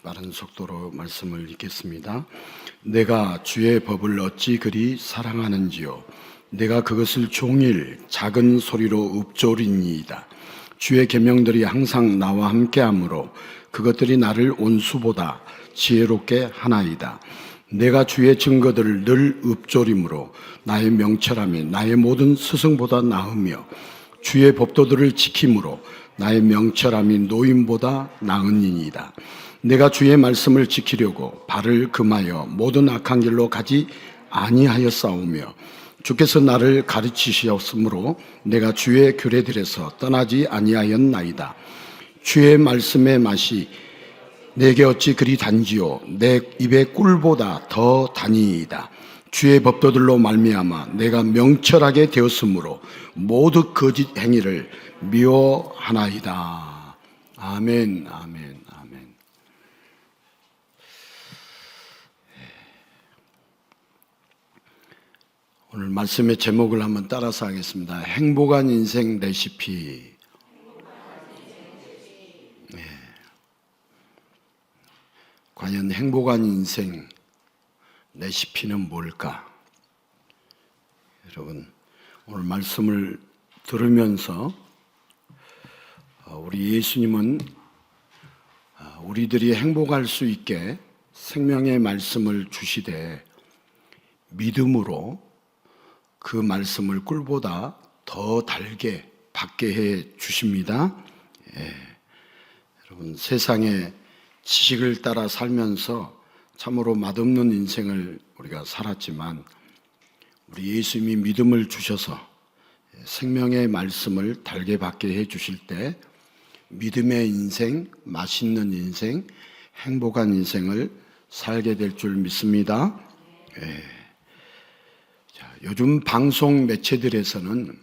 빠른 속도로 말씀을 읽겠습니다. 내가 주의 법을 어찌 그리 사랑하는지요. 내가 그것을 종일 작은 소리로 읊조리니이다. 주의 계명들이 항상 나와 함께하므로 그것들이 나를 온수보다 지혜롭게 하나이다. 내가 주의 증거들을 늘 읊조림으로 나의 명철함이 나의 모든 스승보다 나으며 주의 법도들을 지킴으로 나의 명철함이 노임보다 나으니이다. 내가 주의 말씀을 지키려고 발을 금하여 모든 악한 길로 가지 아니하였사오며 주께서 나를 가르치시었으므로 내가 주의 규례들에서 떠나지 아니하였나이다. 주의 말씀의 맛이 내게 어찌 그리 단지요 내 입의 꿀보다 더 다니이다. 주의 법도들로 말미암아 내가 명철하게 되었으므로 모두 거짓 행위를 미워하나이다. 아멘, 아멘, 아멘. 오늘 말씀의 제목을 한번 따라서 하겠습니다. 행복한 인생 레시피. 과연 행복한 인생 레시피는 뭘까? 여러분, 오늘 말씀을 들으면서 우리 예수님은 우리들이 행복할 수 있게 생명의 말씀을 주시되 믿음으로 그 말씀을 꿀보다 더 달게 받게 해 주십니다. 여러분, 세상에 지식을 따라 살면서 참으로 맛없는 인생을 우리가 살았지만 우리 예수님이 믿음을 주셔서 생명의 말씀을 달게 받게 해 주실 때 믿음의 인생, 맛있는 인생, 행복한 인생을 살게 될 줄 믿습니다. 요즘 방송 매체들에서는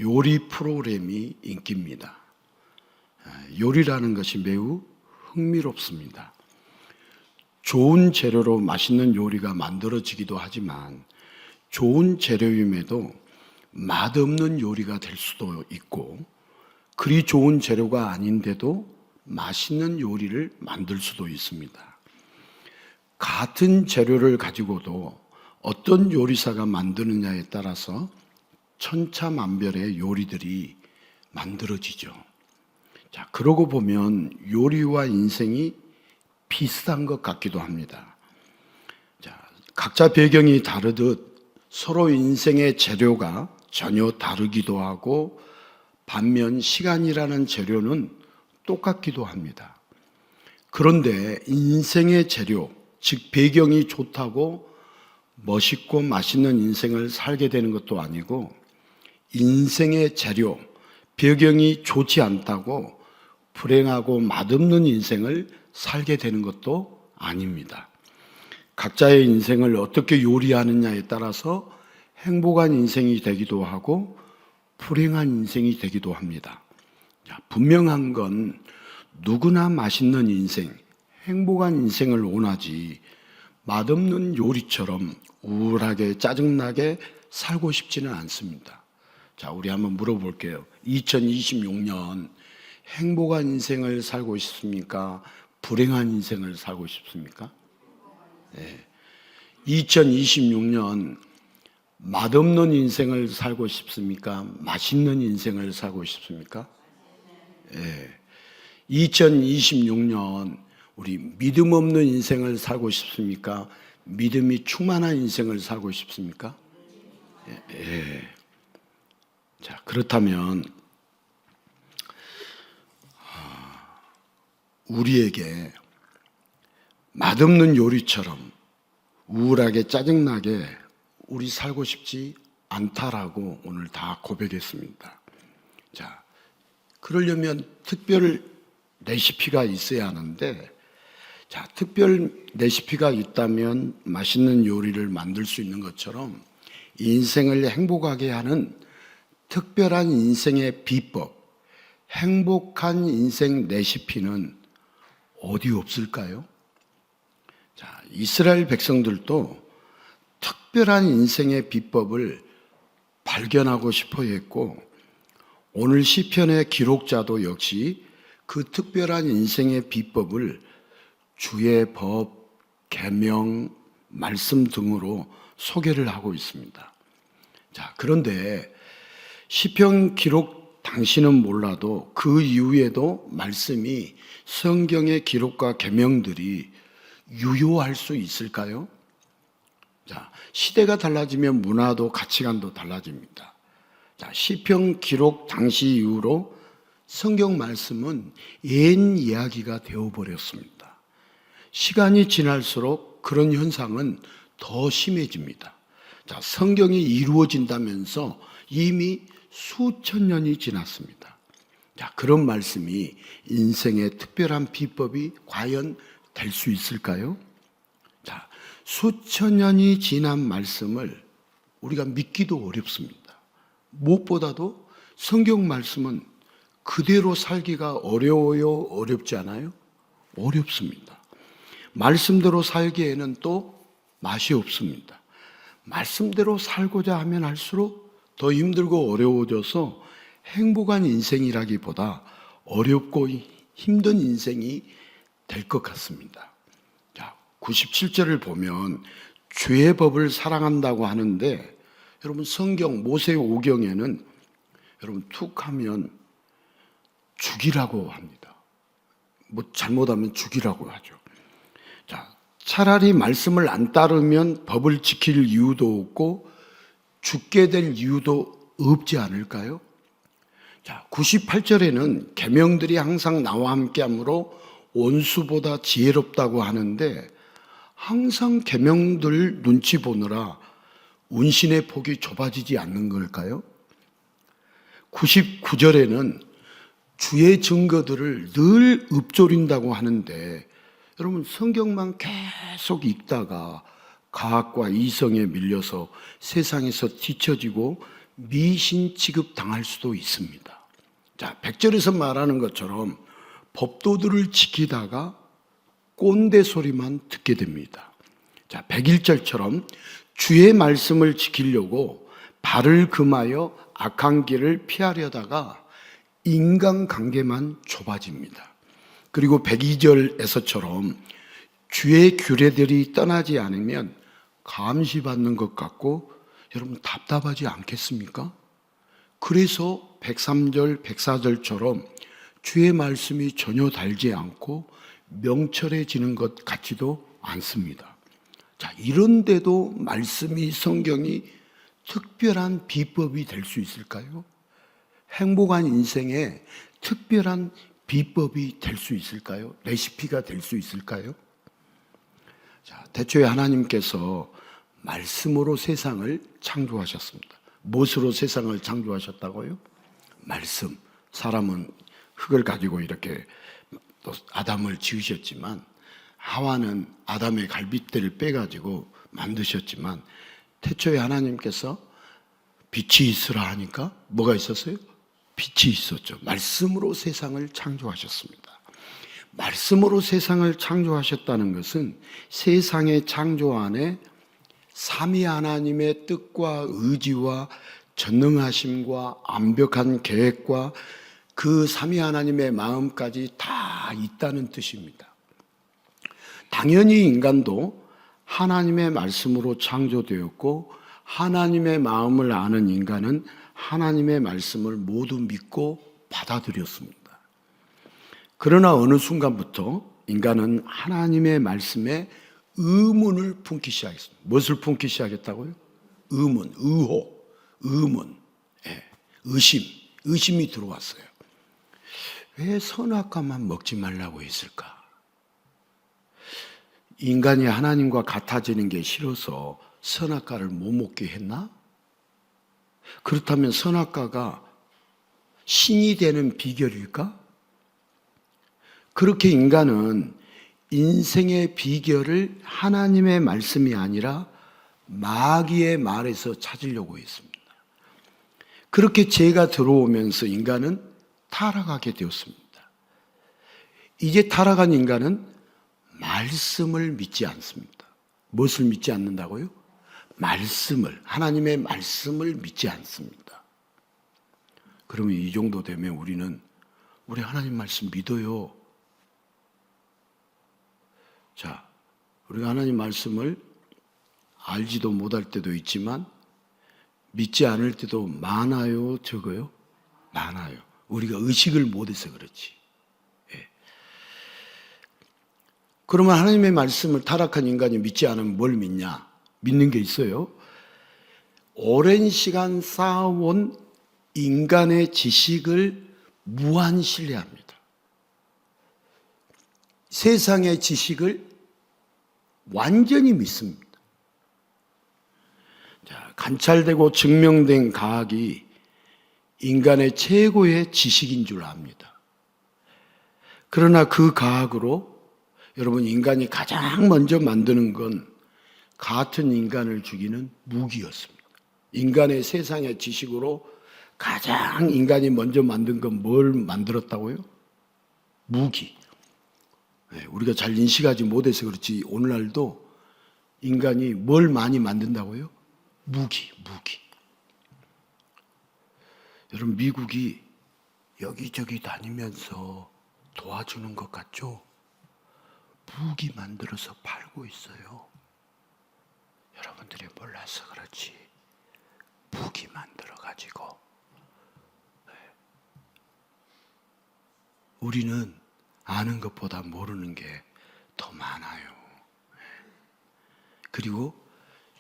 요리 프로그램이 인기입니다. 요리라는 것이 매우 흥미롭습니다. 좋은 재료로 맛있는 요리가 만들어지기도 하지만 좋은 재료임에도 맛없는 요리가 될 수도 있고 그리 좋은 재료가 아닌데도 맛있는 요리를 만들 수도 있습니다. 같은 재료를 가지고도 어떤 요리사가 만드느냐에 따라서 천차만별의 요리들이 만들어지죠. 자, 그러고 보면 요리와 인생이 비슷한 것 같기도 합니다. 자, 각자 배경이 다르듯 서로 인생의 재료가 전혀 다르기도 하고 반면 시간이라는 재료는 똑같기도 합니다. 그런데 인생의 재료, 즉 배경이 좋다고 멋있고 맛있는 인생을 살게 되는 것도 아니고 인생의 재료, 배경이 좋지 않다고 불행하고 맛없는 인생을 살게 되는 것도 아닙니다. 각자의 인생을 어떻게 요리하느냐에 따라서 행복한 인생이 되기도 하고 불행한 인생이 되기도 합니다. 분명한 건 누구나 맛있는 인생, 행복한 인생을 원하지 맛없는 요리처럼 우울하게 짜증나게 살고 싶지는 않습니다. 자, 우리 한번 물어볼게요. 2026년 행복한 인생을 살고 싶습니까? 불행한 인생을 살고 싶습니까? 2026년 맛없는 인생을 살고 싶습니까? 맛있는 인생을 살고 싶습니까? 2026년 우리 믿음 없는 인생을 살고 싶습니까? 믿음이 충만한 인생을 살고 싶습니까? 자, 그렇다면 우리에게 맛없는 요리처럼 우울하게 짜증나게 우리 살고 싶지 않다라고 오늘 다 고백했습니다. 자, 그러려면 특별 레시피가 있어야 하는데, 자, 특별 레시피가 있다면 맛있는 요리를 만들 수 있는 것처럼 인생을 행복하게 하는 특별한 인생의 비법, 행복한 인생 레시피는 어디 없을까요? 자, 이스라엘 백성들도 특별한 인생의 비법을 발견하고 싶어 했고 오늘 시편의 기록자도 역시 그 특별한 인생의 비법을 주의 법, 계명, 말씀 등으로 소개를 하고 있습니다. 자, 그런데 시편 기록 당시는 몰라도 그 이후에도 말씀이 성경의 기록과 계명들이 유효할 수 있을까요? 자, 시대가 달라지면 문화도 가치관도 달라집니다. 자, 시편 기록 당시 이후로 성경 말씀은 옛 이야기가 되어버렸습니다. 시간이 지날수록 그런 현상은 더 심해집니다. 자, 성경이 이루어진다면서 이미 수천 년이 지났습니다. 자, 그런 말씀이 인생의 특별한 비법이 과연 될 수 있을까요? 자, 수천 년이 지난 말씀을 우리가 믿기도 어렵습니다. 무엇보다도 성경 말씀은 그대로 살기가 어려워요? 어렵지 않아요? 어렵습니다. 말씀대로 살기에는 또 맛이 없습니다. 말씀대로 살고자 하면 할수록 더 힘들고 어려워져서 행복한 인생이라기보다 어렵고 힘든 인생이 될 것 같습니다. 자, 97절을 보면 주의 법을 사랑한다고 하는데 여러분 성경 모세오경에는 여러분 툭 하면 죽이라고 합니다. 뭐 잘못하면 죽이라고 하죠. 자, 차라리 말씀을 안 따르면 법을 지킬 이유도 없고 죽게 될 이유도 없지 않을까요? 자, 98절에는 계명들이 항상 나와 함께하므로 원수보다 지혜롭다고 하는데 항상 계명들 눈치 보느라 운신의 폭이 좁아지지 않는 걸까요? 99절에는 주의 증거들을 늘 읊조린다고 하는데 여러분 성경만 계속 읽다가 과학과 이성에 밀려서 세상에서 뒤처지고 미신 취급 당할 수도 있습니다. 자, 100절에서 말하는 것처럼 법도들을 지키다가 꼰대 소리만 듣게 됩니다. 자, 101절처럼 주의 말씀을 지키려고 발을 금하여 악한 길을 피하려다가 인간관계만 좁아집니다. 그리고 102절에서처럼 주의 규례들이 떠나지 않으면 감시받는 것 같고 여러분 답답하지 않겠습니까? 그래서 103절, 104절처럼 주의 말씀이 전혀 달지 않고 명철해지는 것 같지도 않습니다. 자, 이런데도 말씀이 성경이 특별한 비법이 될 수 있을까요? 행복한 인생에 특별한 비법이 될 수 있을까요? 레시피가 될 수 있을까요? 자, 대초에 하나님께서 말씀으로 세상을 창조하셨습니다. 무엇으로 세상을 창조하셨다고요? 말씀. 사람은 흙을 가지고 이렇게 또 아담을 지으셨지만 하와는 아담의 갈빗대를 빼가지고 만드셨지만 태초에 하나님께서 빛이 있으라 하니까 뭐가 있었어요? 빛이 있었죠. 말씀으로 세상을 창조하셨습니다. 말씀으로 세상을 창조하셨다는 것은 세상의 창조 안에 삼위 하나님의 뜻과 의지와 전능하심과 완벽한 계획과 그 삼위 하나님의 마음까지 다 있다는 뜻입니다. 당연히 인간도 하나님의 말씀으로 창조되었고 하나님의 마음을 아는 인간은 하나님의 말씀을 모두 믿고 받아들였습니다. 그러나 어느 순간부터 인간은 하나님의 말씀에 의문을 품기 시작했습니다. 무엇을 품기 시작했다고요? 의문, 의혹, 의문, 의심이 들어왔어요. 왜 선악과만 먹지 말라고 했을까? 인간이 하나님과 같아지는 게 싫어서 선악과를 못 먹게 했나? 그렇다면 선악과가 신이 되는 비결일까? 그렇게 인간은 인생의 비결을 하나님의 말씀이 아니라 마귀의 말에서 찾으려고 했습니다. 그렇게 죄가 들어오면서 인간은 타락하게 되었습니다. 이제 타락한 인간은 말씀을 믿지 않습니다. 무엇을 믿지 않는다고요? 말씀을, 하나님의 말씀을 믿지 않습니다. 그러면 이 정도 되면 우리 하나님 말씀 믿어요. 자, 우리가 하나님 말씀을 알지도 못할 때도 있지만 믿지 않을 때도 많아요, 적어요? 많아요. 우리가 의식을 못해서 그렇지. 예. 그러면 하나님의 말씀을 타락한 인간이 믿지 않으면 뭘 믿냐? 믿는 게 있어요. 오랜 시간 쌓아온 인간의 지식을 무한 신뢰합니다. 세상의 지식을 완전히 믿습니다. 자, 관찰되고 증명된 과학이 인간의 최고의 지식인 줄 압니다. 그러나 그 과학으로 여러분, 인간이 가장 먼저 만드는 건 같은 인간을 죽이는 무기였습니다. 인간의 세상의 지식으로 가장 인간이 먼저 만든 건 뭘 만들었다고요? 무기. 우리가 잘 인식하지 못해서 그렇지 오늘날도 인간이 뭘 많이 만든다고요? 무기. 여러분, 미국이 여기저기 다니면서 도와주는 것 같죠? 무기 만들어서 팔고 있어요. 여러분들이 몰라서 그렇지 무기 만들어가지고 우리는 아는 것보다 모르는 게 더 많아요. 그리고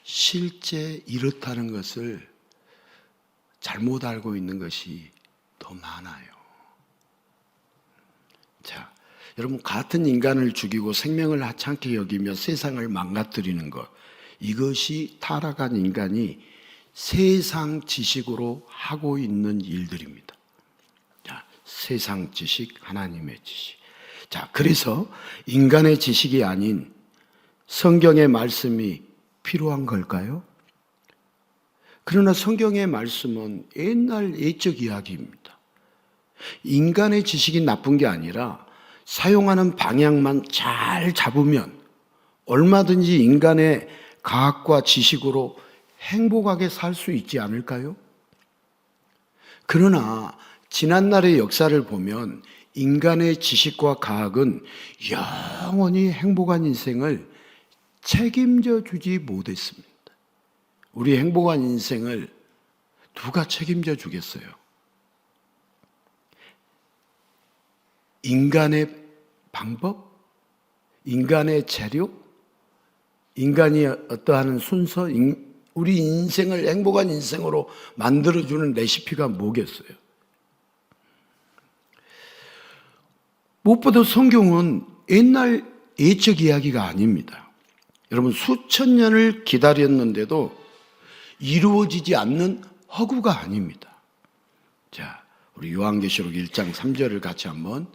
실제 이렇다는 것을 잘못 알고 있는 것이 더 많아요. 자, 여러분, 같은 인간을 죽이고 생명을 하찮게 여기며 세상을 망가뜨리는 것, 이것이 타락한 인간이 세상 지식으로 하고 있는 일들입니다. 자, 세상 지식, 하나님의 지식. 자, 그래서 인간의 지식이 아닌 성경의 말씀이 필요한 걸까요? 그러나 성경의 말씀은 옛날 예적 이야기입니다. 인간의 지식이 나쁜 게 아니라 사용하는 방향만 잘 잡으면 얼마든지 인간의 과학과 지식으로 행복하게 살 수 있지 않을까요? 그러나 지난날의 역사를 보면 인간의 지식과 과학은 영원히 행복한 인생을 책임져 주지 못했습니다. 우리 행복한 인생을 누가 책임져 주겠어요? 인간의 방법? 인간의 재료? 인간이 어떠한 순서? 우리 인생을 행복한 인생으로 만들어주는 레시피가 뭐겠어요? 무엇보다 성경은 옛날 예적 이야기가 아닙니다. 여러분, 수천 년을 기다렸는데도 이루어지지 않는 허구가 아닙니다. 자, 우리 요한계시록 1장 3절을 같이 한번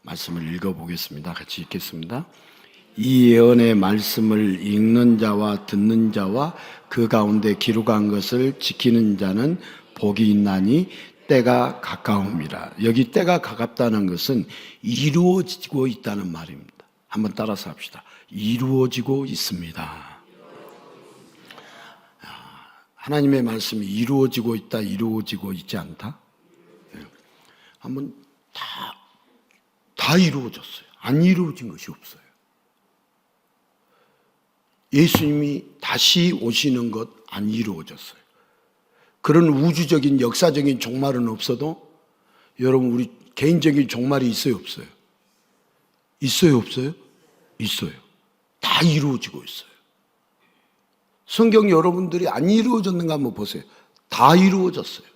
말씀을 읽어보겠습니다. 같이 읽겠습니다. 이 예언의 말씀을 읽는 자와 듣는 자와 그 가운데 기록한 것을 지키는 자는 복이 있나니 때가 가까웁니다. 여기 때가 가깝다는 것은 이루어지고 있다는 말입니다. 한번 따라서 합시다. 이루어지고 있습니다. 하나님의 말씀이 이루어지고 있다, 이루어지고 있지 않다? 한번 다 이루어졌어요. 안 이루어진 것이 없어요. 예수님이 다시 오시는 것 안 이루어졌어요. 그런 우주적인 역사적인 종말은 없어도 여러분, 우리 개인적인 종말이 있어요, 없어요? 있어요, 없어요? 있어요. 다 이루어지고 있어요. 성경 여러분들이 안 이루어졌는가 한번 보세요. 다 이루어졌어요.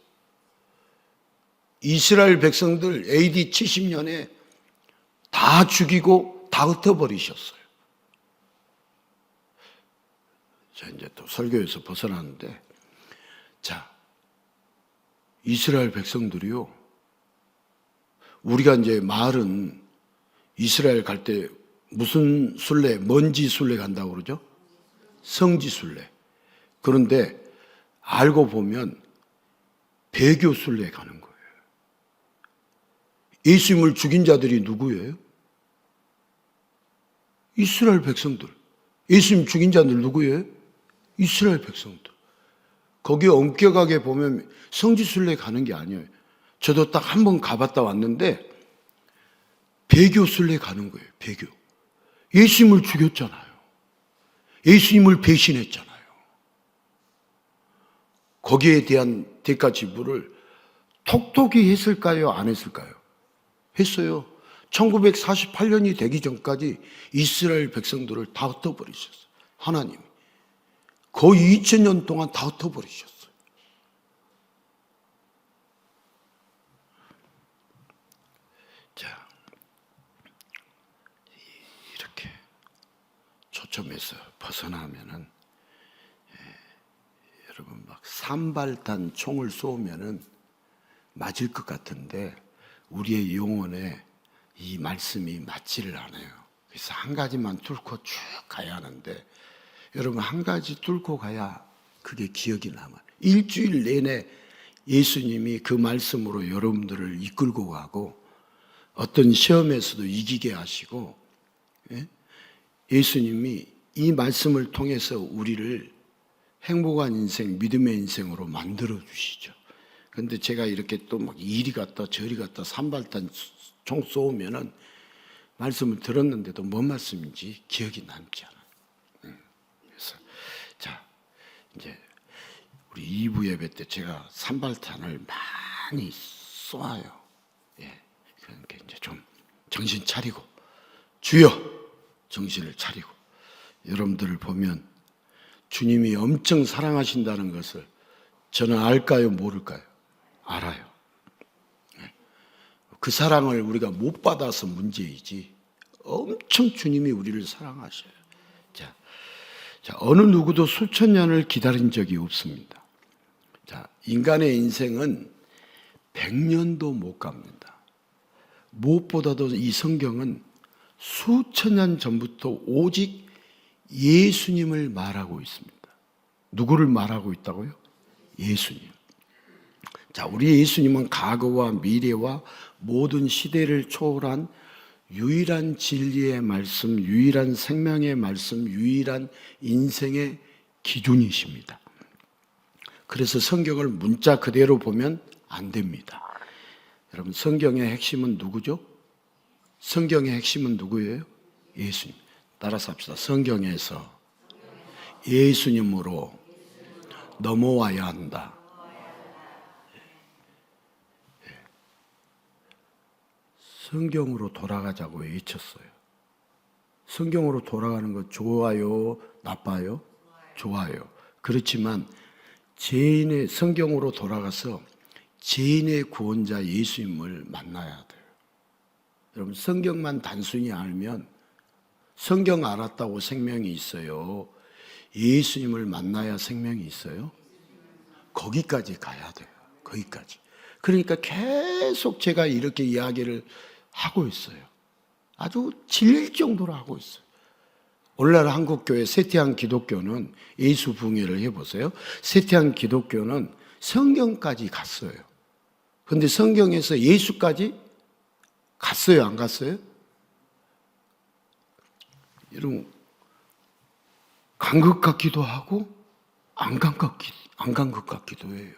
이스라엘 백성들 AD 70년에 다 죽이고 다 흩어버리셨어요. 자, 이제 또 설교에서 벗어나는데, 자, 이스라엘 백성들이요, 우리가 이제 마을은 이스라엘 갈 때 무슨 순례, 먼지 순례 간다고 그러죠? 성지 순례. 그런데 알고 보면 배교 순례 가는 거예요. 예수님을 죽인 자들이 누구예요? 이스라엘 백성들. 예수님 죽인 자들 누구예요? 이스라엘 백성들. 거기에 엄격하게 보면 성지순례 가는 게 아니에요. 저도 딱 한 번 가봤다 왔는데 배교순례 가는 거예요. 배교. 예수님을 죽였잖아요. 예수님을 배신했잖아요. 거기에 대한 대가 지불을 톡톡히 했을까요? 안 했을까요? 했어요. 1948년이 되기 전까지 이스라엘 백성들을 다 흩어버리셨어요. 하나님이. 거의 2000년 동안 다 흩어버리셨어요. 자, 이렇게 초점에서 벗어나면은, 여러분 막 산발탄 총을 쏘면은 맞을 것 같은데 우리의 영혼에 이 말씀이 맞지를 않아요. 그래서 한 가지만 뚫고 쭉 가야 하는데, 여러분 한 가지 뚫고 가야 그게 기억이 남아요. 일주일 내내 예수님이 그 말씀으로 여러분들을 이끌고 가고, 어떤 시험에서도 이기게 하시고, 예수님이 이 말씀을 통해서 우리를 행복한 인생, 믿음의 인생으로 만들어 주시죠. 그런데 제가 이렇게 또 막 이리 갔다 저리 갔다 산발탄 총 쏘면은 말씀을 들었는데도 뭔 말씀인지 기억이 남지 않아요. 그래서 자, 이제 우리 2부 예배 때 제가 산발탄을 많이 쏘아요. 그러니까 이제 좀 정신 차리고, 주여 정신을 차리고, 여러분들을 보면 주님이 엄청 사랑하신다는 것을 저는 알까요? 모를까요? 알아요. 그 사랑을 우리가 못 받아서 문제이지 엄청 주님이 우리를 사랑하셔요. 자, 어느 누구도 수천 년을 기다린 적이 없습니다. 자, 인간의 인생은 100년도 못 갑니다. 무엇보다도 이 성경은 수천 년 전부터 오직 예수님을 말하고 있습니다. 누구를 말하고 있다고요? 예수님. 자, 우리 예수님은 과거와 미래와 모든 시대를 초월한 유일한 진리의 말씀, 유일한 생명의 말씀, 유일한 인생의 기준이십니다. 그래서 성경을 문자 그대로 보면 안 됩니다. 여러분, 성경의 핵심은 누구죠? 성경의 핵심은 누구예요? 예수님. 따라서 합시다. 성경에서 예수님으로 넘어와야 한다. 성경으로 돌아가자고 외쳤어요. 성경으로 돌아가는 거 좋아요? 나빠요? 좋아요. 그렇지만 죄인의 성경으로 돌아가서 죄인의 구원자 예수님을 만나야 돼요. 여러분, 성경만 단순히 알면 성경 알았다고 생명이 있어요? 예수님을 만나야 생명이 있어요? 거기까지 가야 돼요. 거기까지. 그러니까 계속 제가 이렇게 이야기를 하고 있어요. 아주 질릴 정도로 하고 있어요. 오늘날 한국교회 세태한 기독교는 예수 붕해를 해보세요. 세태한 기독교는 성경까지 갔어요. 그런데 성경에서 예수까지 갔어요? 안 갔어요? 여러분, 간 것 같기도 하고 안 간 것 같기도 해요.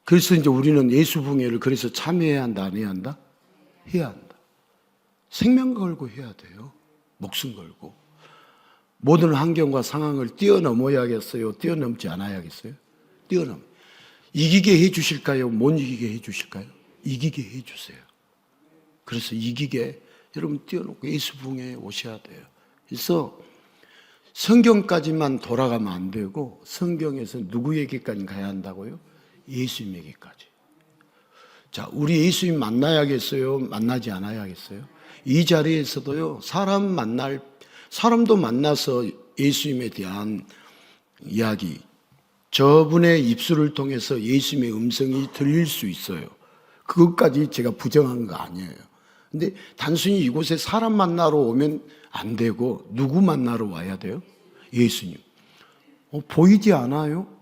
그래서 이제 우리는 예수 붕해를 그래서 참여해야 한다, 안 해야 한다? 해야 한다. 생명 걸고 해야 돼요. 목숨 걸고. 모든 환경과 상황을 뛰어넘어야겠어요? 뛰어넘지 않아야겠어요? 뛰어넘. 이기게 해 주실까요? 못 이기게 해 주실까요? 이기게 해 주세요. 그래서 이기게 여러분 뛰어넘고 예수 붕해에 오셔야 돼요. 그래서 성경까지만 돌아가면 안 되고 성경에서 누구에게까지 가야 한다고요? 예수님에게까지. 자, 우리 예수님 만나야겠어요? 만나지 않아야겠어요? 이 자리에서도요, 사람도 만나서 예수님에 대한 이야기, 저분의 입술을 통해서 예수님의 음성이 들릴 수 있어요. 그것까지 제가 부정한 거 아니에요. 근데 단순히 이곳에 사람 만나러 오면 안 되고 누구 만나러 와야 돼요? 예수님. 보이지 않아요?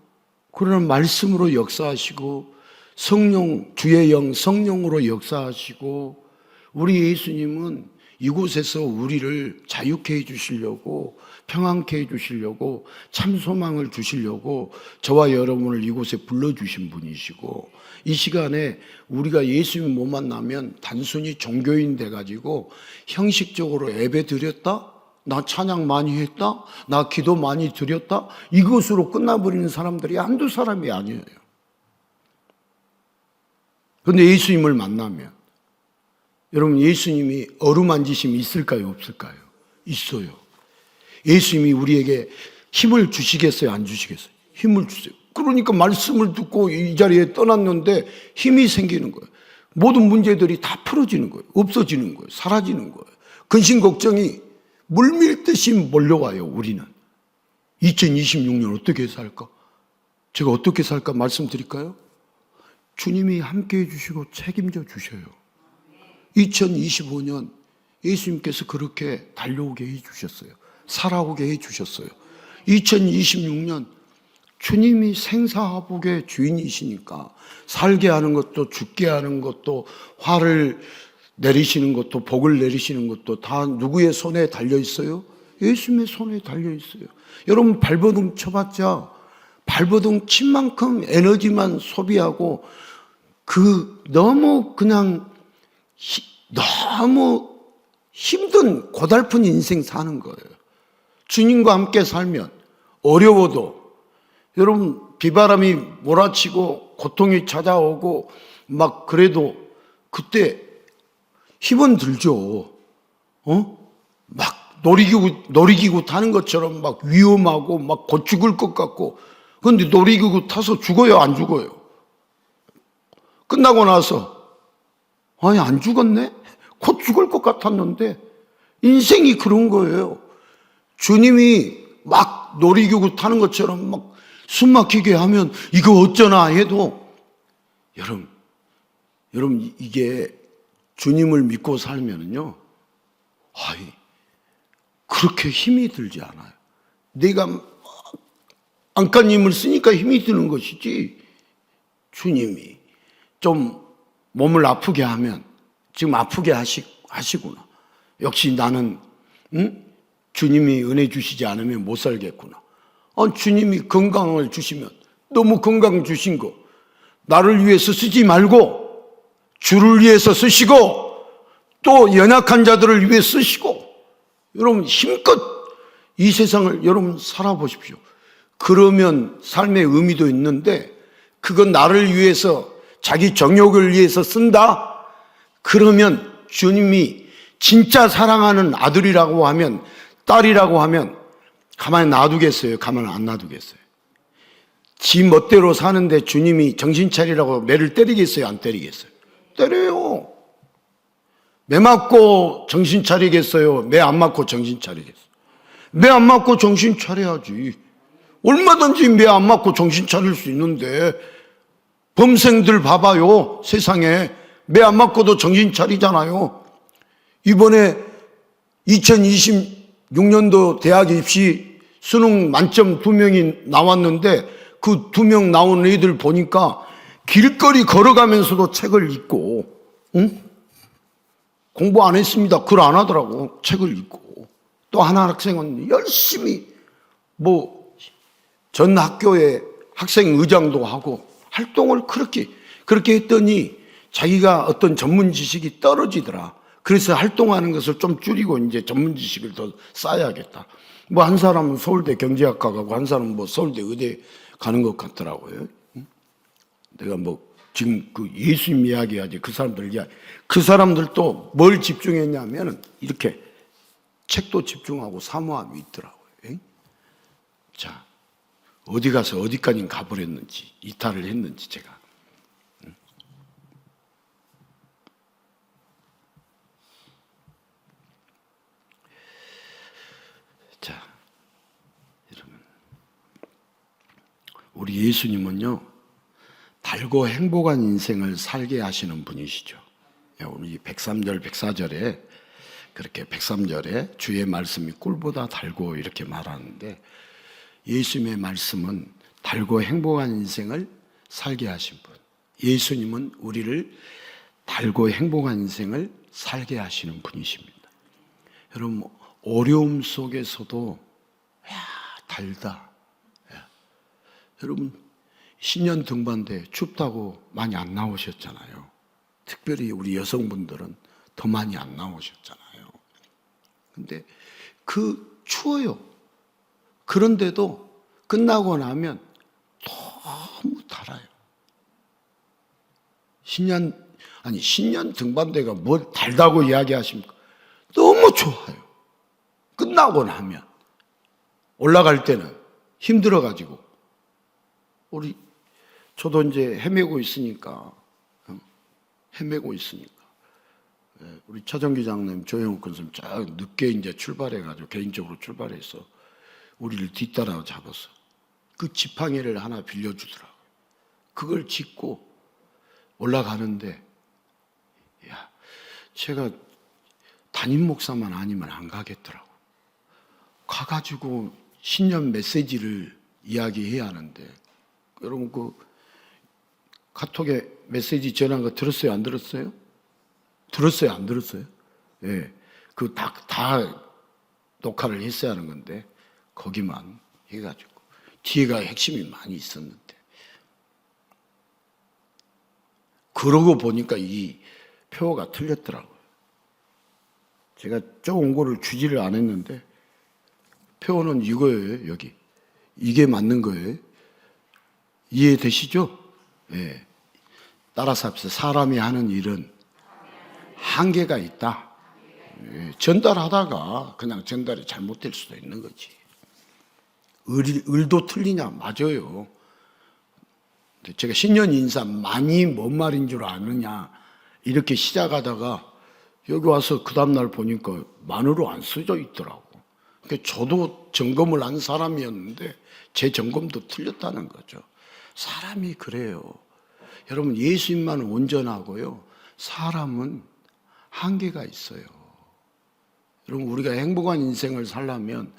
그러나 말씀으로 역사하시고 성령, 주의 영 성령으로 역사하시고, 우리 예수님은 이곳에서 우리를 자유케 해주시려고, 평안케 해주시려고, 참 소망을 주시려고 저와 여러분을 이곳에 불러주신 분이시고, 이 시간에 우리가 예수님 못 만나면 단순히 종교인 돼가지고 형식적으로 예배 드렸다? 나 찬양 많이 했다? 나 기도 많이 드렸다? 이것으로 끝나버리는 사람들이 한두 사람이 아니에요. 그런데 예수님을 만나면, 여러분, 예수님이 어루만지심이 있을까요? 없을까요? 있어요. 예수님이 우리에게 힘을 주시겠어요? 안 주시겠어요? 힘을 주세요. 그러니까 말씀을 듣고 이 자리에 떠났는데 힘이 생기는 거예요. 모든 문제들이 다 풀어지는 거예요. 없어지는 거예요. 사라지는 거예요. 근심 걱정이 물밀듯이 몰려와요. 우리는 2026년 어떻게 살까? 제가 어떻게 살까 말씀드릴까요? 주님이 함께해 주시고 책임져 주셔요. 2025년 예수님께서 그렇게 달려오게 해 주셨어요. 살아오게 해 주셨어요. 2026년 주님이 생사화복의 주인이시니까 살게 하는 것도 죽게 하는 것도 화를 내리시는 것도 복을 내리시는 것도 다 누구의 손에 달려 있어요? 예수님의 손에 달려 있어요. 여러분, 발버둥 쳐봤자 발버둥 친 만큼 에너지만 소비하고 너무 그냥 너무 힘든 고달픈 인생 사는 거예요. 주님과 함께 살면 어려워도, 여러분, 비바람이 몰아치고 고통이 찾아오고 막 그래도 그때 힘은 들죠. 막 놀이기구 타는 것처럼 막 위험하고 막 곧 죽을 것 같고. 그런데 놀이기구 타서 죽어요? 안 죽어요? 끝나고 나서 아니, 안 죽었네? 곧 죽을 것 같았는데. 인생이 그런 거예요. 주님이 막 놀이기구 타는 것처럼 막 숨 막히게 하면 이거 어쩌나 해도, 여러분 이게 주님을 믿고 살면은요, 그렇게 힘이 들지 않아요. 내가 안간힘을 쓰니까 힘이 드는 것이지, 주님이 좀 몸을 아프게 하면 지금 아프게 하시구나. 역시 나는 주님이 은혜 주시지 않으면 못 살겠구나. 주님이 건강을 주시면 너무 건강 주신 거 나를 위해서 쓰지 말고 주를 위해서 쓰시고 또 연약한 자들을 위해 쓰시고, 여러분 힘껏 이 세상을 여러분 살아보십시오. 그러면 삶의 의미도 있는데, 그건 나를 위해서 자기 정욕을 위해서 쓴다? 그러면 주님이 진짜 사랑하는 아들이라고 하면, 딸이라고 하면 가만히 놔두겠어요? 가만히 안 놔두겠어요? 지 멋대로 사는데 주님이 정신 차리라고 매를 때리겠어요? 안 때리겠어요? 때려요. 매 맞고 정신 차리겠어요? 매 안 맞고 정신 차리겠어요? 매 안 맞고 정신 차려야지. 얼마든지 매 안 맞고 정신 차릴 수 있는데, 범생들 봐봐요. 세상에 매 안 맞고도 정신 차리잖아요. 이번에 2026년도 대학 입시 수능 만점 2명이 나왔는데, 그 2명 나온 애들 보니까 길거리 걸어가면서도 책을 읽고, 공부 안 했습니다. 글 안 하더라고. 책을 읽고. 또 한 학생은 열심히 전 학교에 학생 의장도 하고 활동을 그렇게 했더니 자기가 어떤 전문 지식이 떨어지더라. 그래서 활동하는 것을 좀 줄이고 이제 전문 지식을 더 쌓아야겠다. 한 사람은 서울대 경제학과 가고 한 사람은 서울대 의대 가는 것 같더라고요. 내가 지금 그 예수님 이야기하지, 그 사람들도 뭘 집중했냐면 이렇게 책도 집중하고 사모함이 있더라고요. 자, 어디 가서 어디까지 가버렸는지, 이탈을 했는지 제가. 자, 여러분, 우리 예수님은요, 달고 행복한 인생을 살게 하시는 분이시죠. 우리 103절, 104절에 그렇게 103절에 주의 말씀이 꿀보다 달고 이렇게 말하는데, 예수님의 말씀은 달고 행복한 인생을 살게 하신 분. 예수님은 우리를 달고 행복한 인생을 살게 하시는 분이십니다. 여러분, 어려움 속에서도 달다. 여러분, 신년 등반대 춥다고 많이 안 나오셨잖아요. 특별히 우리 여성분들은 더 많이 안 나오셨잖아요. 근데 추워요. 그런데도 끝나고 나면 너무 달아요. 신년 등반대가 뭘 달다고 이야기하십니까? 너무 좋아요. 끝나고 나면. 올라갈 때는 힘들어가지고. 저도 이제 헤매고 있으니까. 우리 차정기장님, 조영욱 군수님 쫙 늦게 이제 출발해가지고 개인적으로 출발해서 우리를 뒤따라 잡았어. 그 지팡이를 하나 빌려주더라고요. 그걸 짚고 올라가는데, 제가 담임 목사만 아니면 안 가겠더라고. 가가지고 신년 메시지를 이야기해야 하는데, 여러분 카톡에 메시지 전한 거 들었어요? 안 들었어요? 들었어요? 안 들었어요? 예. 다 녹화를 했어야 하는 건데, 거기만 해가지고. 뒤에가 핵심이 많이 있었는데. 그러고 보니까 이 표가 틀렸더라고요. 제가 온 거를 주지를 안 했는데, 표는 이거예요, 여기. 이게 맞는 거예요. 이해되시죠? 예. 따라서 합시다. 사람이 하는 일은 한계가 있다. 예. 전달하다가 그냥 전달이 잘못될 수도 있는 거지. 을도 틀리냐? 맞아요. 제가 신년 인사 많이 뭔 말인 줄 아느냐 이렇게 시작하다가 여기 와서 그 다음날 보니까 만으로 안 써져 있더라고. 그러니까 저도 점검을 한 사람이었는데 제 점검도 틀렸다는 거죠. 사람이 그래요. 여러분, 예수님만 온전하고요, 사람은 한계가 있어요. 여러분, 우리가 행복한 인생을 살려면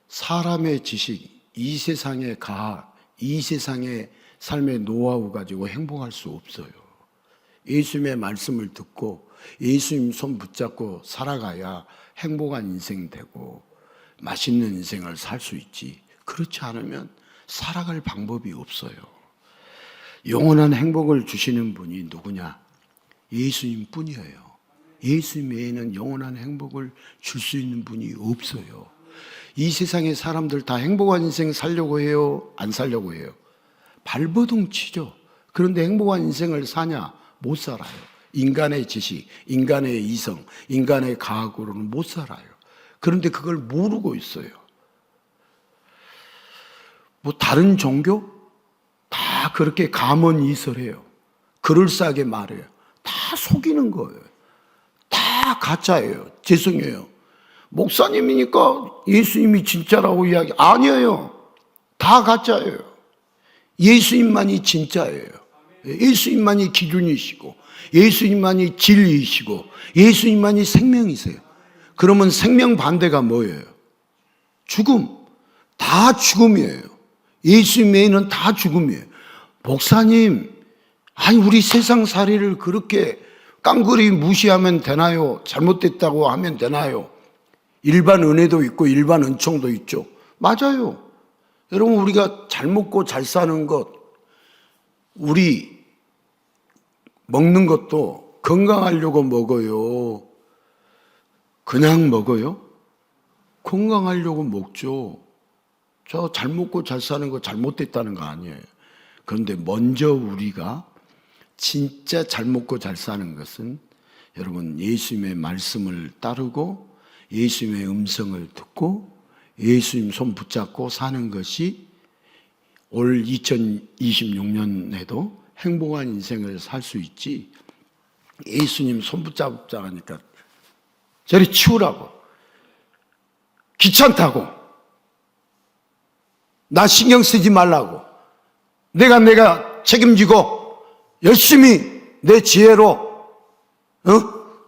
사람의 지식, 이 세상의 가학, 이 세상의 삶의 노하우 가지고 행복할 수 없어요. 예수님의 말씀을 듣고 예수님 손 붙잡고 살아가야 행복한 인생 되고 맛있는 인생을 살 수 있지. 그렇지 않으면 살아갈 방법이 없어요. 영원한 행복을 주시는 분이 누구냐? 예수님 뿐이에요. 예수님 외에는 영원한 행복을 줄 수 있는 분이 없어요. 이 세상의 사람들 다 행복한 인생 살려고 해요? 안 살려고 해요? 발버둥 치죠. 그런데 행복한 인생을 사냐? 못 살아요. 인간의 지식, 인간의 이성, 인간의 가학으로는 못 살아요. 그런데 그걸 모르고 있어요. 다른 종교? 다 그렇게 감언이설해요. 그럴싸하게 말해요. 다 속이는 거예요. 다 가짜예요. 죄송해요. 목사님이니까 예수님이 진짜라고 아니에요. 다 가짜예요. 예수님만이 진짜예요. 예수님만이 기준이시고 예수님만이 진리이시고 예수님만이 생명이세요. 그러면 생명 반대가 뭐예요? 죽음. 다 죽음이에요. 예수님 외에는 다 죽음이에요. 목사님, 우리 세상살이를 그렇게 깡그리 무시하면 되나요? 잘못됐다고 하면 되나요? 일반 은혜도 있고 일반 은총도 있죠. 맞아요. 여러분, 우리가 잘 먹고 잘 사는 것, 우리 먹는 것도 건강하려고 먹어요? 그냥 먹어요? 건강하려고 먹죠. 저 잘 먹고 잘 사는 거 잘못됐다는 거 아니에요. 그런데 먼저 우리가 진짜 잘 먹고 잘 사는 것은 여러분, 예수님의 말씀을 따르고 예수님의 음성을 듣고 예수님 손 붙잡고 사는 것이 올 2026년에도 행복한 인생을 살 수 있지. 예수님 손 붙잡자 하니까 저리 치우라고, 귀찮다고, 나 신경 쓰지 말라고, 내가 책임지고 열심히 내 지혜로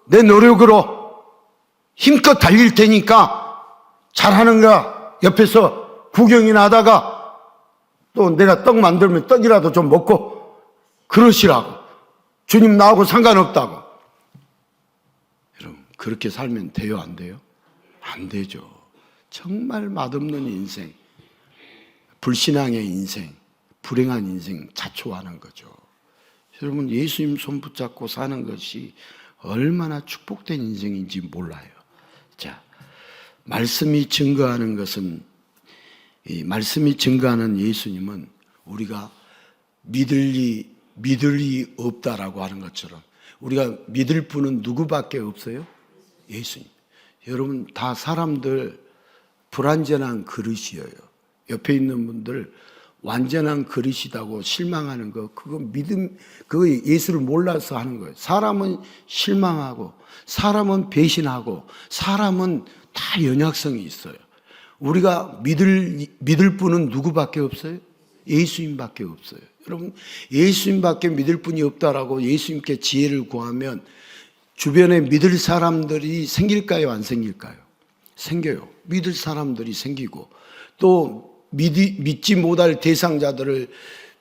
내 노력으로 힘껏 달릴 테니까 잘하는가 옆에서 구경이나 하다가 또 내가 떡 만들면 떡이라도 좀 먹고 그러시라고. 주님 나하고 상관없다고. 여러분, 그렇게 살면 돼요, 안 돼요? 안 되죠. 정말 맛없는 인생, 불신앙의 인생, 불행한 인생 자초하는 거죠. 여러분, 예수님 손 붙잡고 사는 것이 얼마나 축복된 인생인지 몰라요. 자, 말씀이 증거하는 것은, 이 말씀이 증거하는 예수님은 우리가 믿을 리 없다라고 하는 것처럼 우리가 믿을 분은 누구밖에 없어요? 예수님. 여러분, 다 사람들 불완전한 그릇이에요. 옆에 있는 분들 완전한 그릇이라고 실망하는 거, 그거 예수를 몰라서 하는 거예요. 사람은 실망하고, 사람은 배신하고, 사람은 다 연약성이 있어요. 우리가 믿을 분은 누구밖에 없어요? 예수님밖에 없어요. 여러분, 예수님밖에 믿을 분이 없다라고 예수님께 지혜를 구하면 주변에 믿을 사람들이 생길까요? 안 생길까요? 생겨요. 믿을 사람들이 생기고, 또 믿지 못할 대상자들을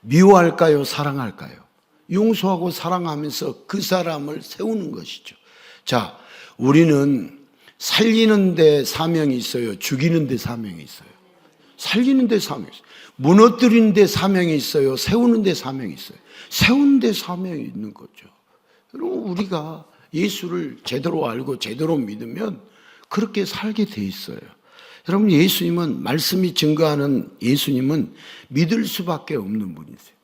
미워할까요? 사랑할까요? 용서하고 사랑하면서 그 사람을 세우는 것이죠. 자, 우리는 살리는 데 사명이 있어요? 죽이는 데 사명이 있어요? 살리는 데 사명이 있어요. 무너뜨리는 데 사명이 있어요? 세우는 데 사명이 있어요? 세우는 데 사명이 있는 거죠. 여러분, 우리가 예수를 제대로 알고 제대로 믿으면 그렇게 살게 돼 있어요. 여러분, 예수님은, 말씀이 증거하는 예수님은 믿을 수밖에 없는 분이세요.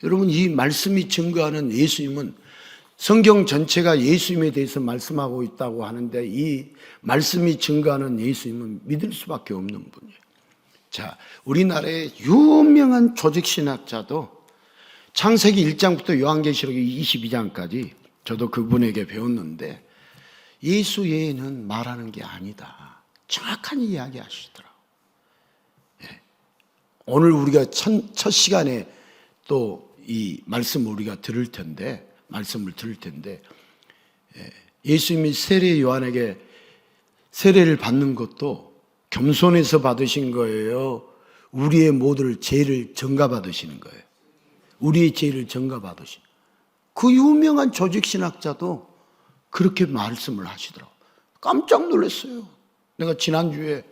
여러분, 이 말씀이 증거하는 예수님은 성경 전체가 예수님에 대해서 말씀하고 있다고 하는데, 이 말씀이 증거하는 예수님은 믿을 수밖에 없는 분이에요. 자, 우리나라의 유명한 조직신학자도 창세기 1장부터 요한계시록 22장까지 저도 그분에게 배웠는데, 예수 외에는 말하는 게 아니다, 정확한 이야기 하시더라고요. 예. 오늘 우리가 첫 시간에 또 이 말씀을 우리가 들을 텐데, 예수님이 세례 요한에게 세례를 받는 것도 겸손해서 받으신 거예요? 우리의 모든 죄를 전가받으시는 거예요? 우리의 죄를 전가받으신, 그 유명한 조직신학자도 그렇게 말씀을 하시더라고요. 깜짝 놀랐어요. 내가 지난주에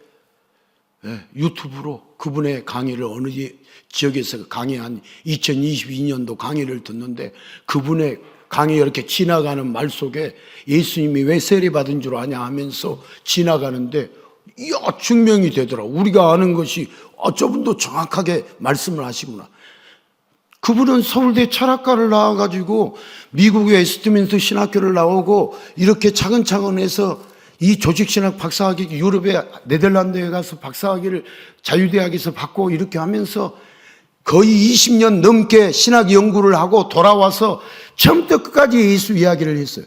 유튜브로 그분의 강의를 어느 지역에서 강의한 2022년도 강의를 듣는데, 그분의 강의 이렇게 지나가는 말 속에 예수님이 왜 세례받은 줄 아냐 하면서 지나가는데, 이야, 증명이 되더라. 우리가 아는 것이 저분도 정확하게 말씀을 하시구나. 그분은 서울대 철학과를 나와가지고 미국의 웨스트민스터 신학교를 나오고 이렇게 차근차근 해서 이 조직신학 박사학위, 유럽의 네덜란드에 가서 박사학위를 자유대학에서 받고 이렇게 하면서 거의 20년 넘게 신학 연구를 하고 돌아와서 처음부터 끝까지 예수 이야기를 했어요.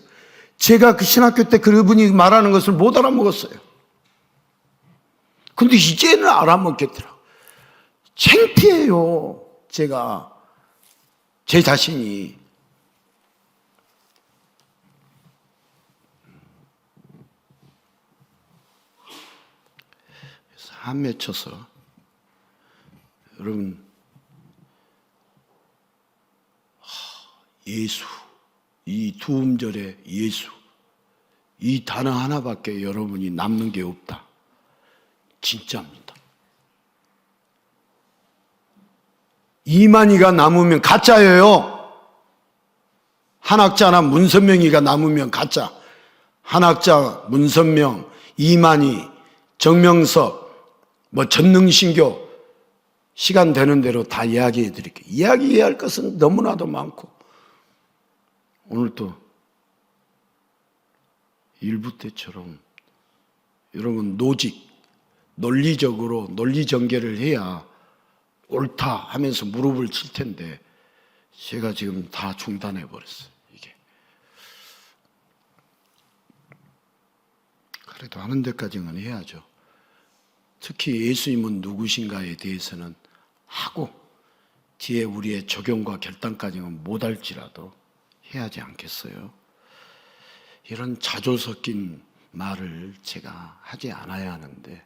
제가 그 신학교 때 그분이 말하는 것을 못 알아먹었어요. 근데 이제는 알아먹겠더라고요. 창피해요, 제가. 제 자신이. 그래서 한 맺혀서, 여러분, 예수, 이 두 음절의 예수, 이 단어 하나밖에 여러분이 남는 게 없다. 진짜입니다. 이만희가 남으면 가짜예요. 한학자나 문선명이가 남으면 가짜. 한학자, 문선명, 이만희, 정명석, 전능신교, 시간 되는 대로 다 이야기해 드릴게요. 이야기해야 할 것은 너무나도 많고, 오늘 또 일부 때처럼 여러분 논리적으로 논리전개를 해야 옳다 하면서 무릎을 칠 텐데, 제가 지금 다 중단해 버렸어요. 이게 그래도 하는 데까지는 해야죠. 특히 예수님은 누구신가에 대해서는 하고 뒤에 우리의 적용과 결단까지는 못할지라도 해야 하지 않겠어요? 이런 자조 섞인 말을 제가 하지 않아야 하는데,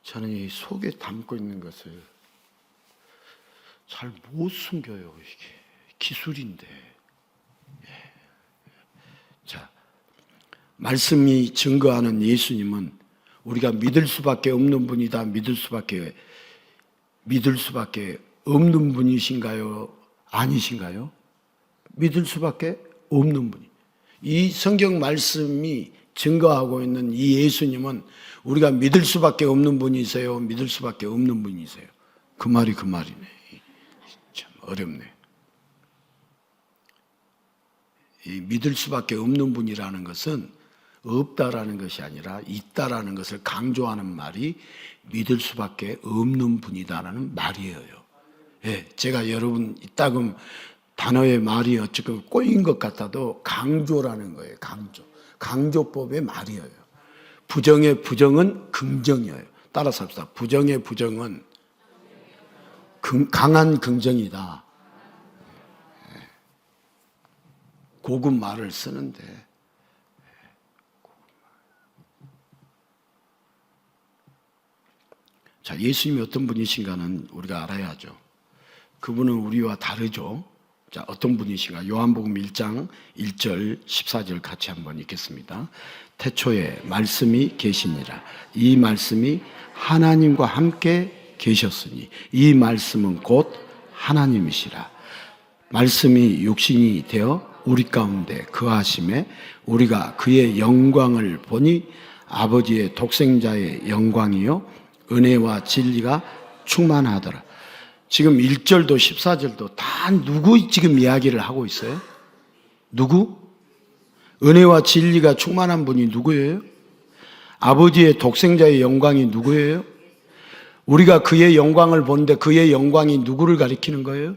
저는 이 속에 담고 있는 것을 잘 못 숨겨요. 이게 기술인데. 자, 말씀이 증거하는 예수님은 우리가 믿을 수밖에 없는 분이다. 믿을 수밖에 없는 분이신가요? 아니신가요? 믿을 수밖에 없는 분이. 이 성경 말씀이 증거하고 있는 이 예수님은 우리가 믿을 수밖에 없는 분이세요? 믿을 수밖에 없는 분이세요? 그 말이 그 말이네. 참 어렵네. 이 믿을 수밖에 없는 분이라는 것은 없다라는 것이 아니라 있다라는 것을 강조하는 말이 믿을 수밖에 없는 분이다라는 말이에요. 예, 제가 여러분 이따금 단어의 말이 어쨌든 꼬인 것 같아도 강조라는 거예요. 강조법의 말이에요. 부정의 부정은 긍정이에요. 따라서 합시다. 부정의 부정은 강한 긍정이다. 고급 말을 쓰는데 자, 예수님이 어떤 분이신가는 우리가 알아야죠. 그분은 우리와 다르죠. 자, 어떤 분이신가? 요한복음 1장 1절 14절 같이 한번 읽겠습니다. 태초에 말씀이 계시니라. 이 말씀이 하나님과 함께 계셨으니 이 말씀은 곧 하나님이시라. 말씀이 육신이 되어 우리 가운데 거하심에 우리가 그의 영광을 보니 아버지의 독생자의 영광이요 은혜와 진리가 충만하더라. 지금 1절도 14절도 다 누구 지금 이야기를 하고 있어요? 누구? 은혜와 진리가 충만한 분이 누구예요? 아버지의 독생자의 영광이 누구예요? 우리가 그의 영광을 보는데 그의 영광이 누구를 가리키는 거예요?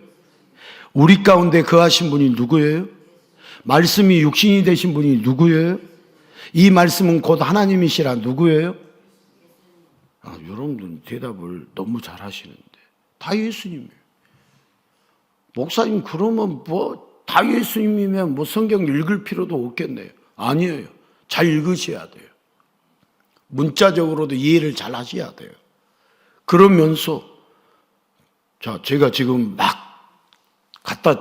우리 가운데 거하신 분이 누구예요? 말씀이 육신이 되신 분이 누구예요? 이 말씀은 곧 하나님이시라 누구예요? 여러분들은 대답을 너무 잘 하시는데 다 예수님이에요. 목사님 그러면 다 예수님이면 성경 읽을 필요도 없겠네요. 아니에요. 잘 읽으셔야 돼요. 문자적으로도 이해를 잘 하셔야 돼요. 그러면서 자, 제가 지금 막 갖다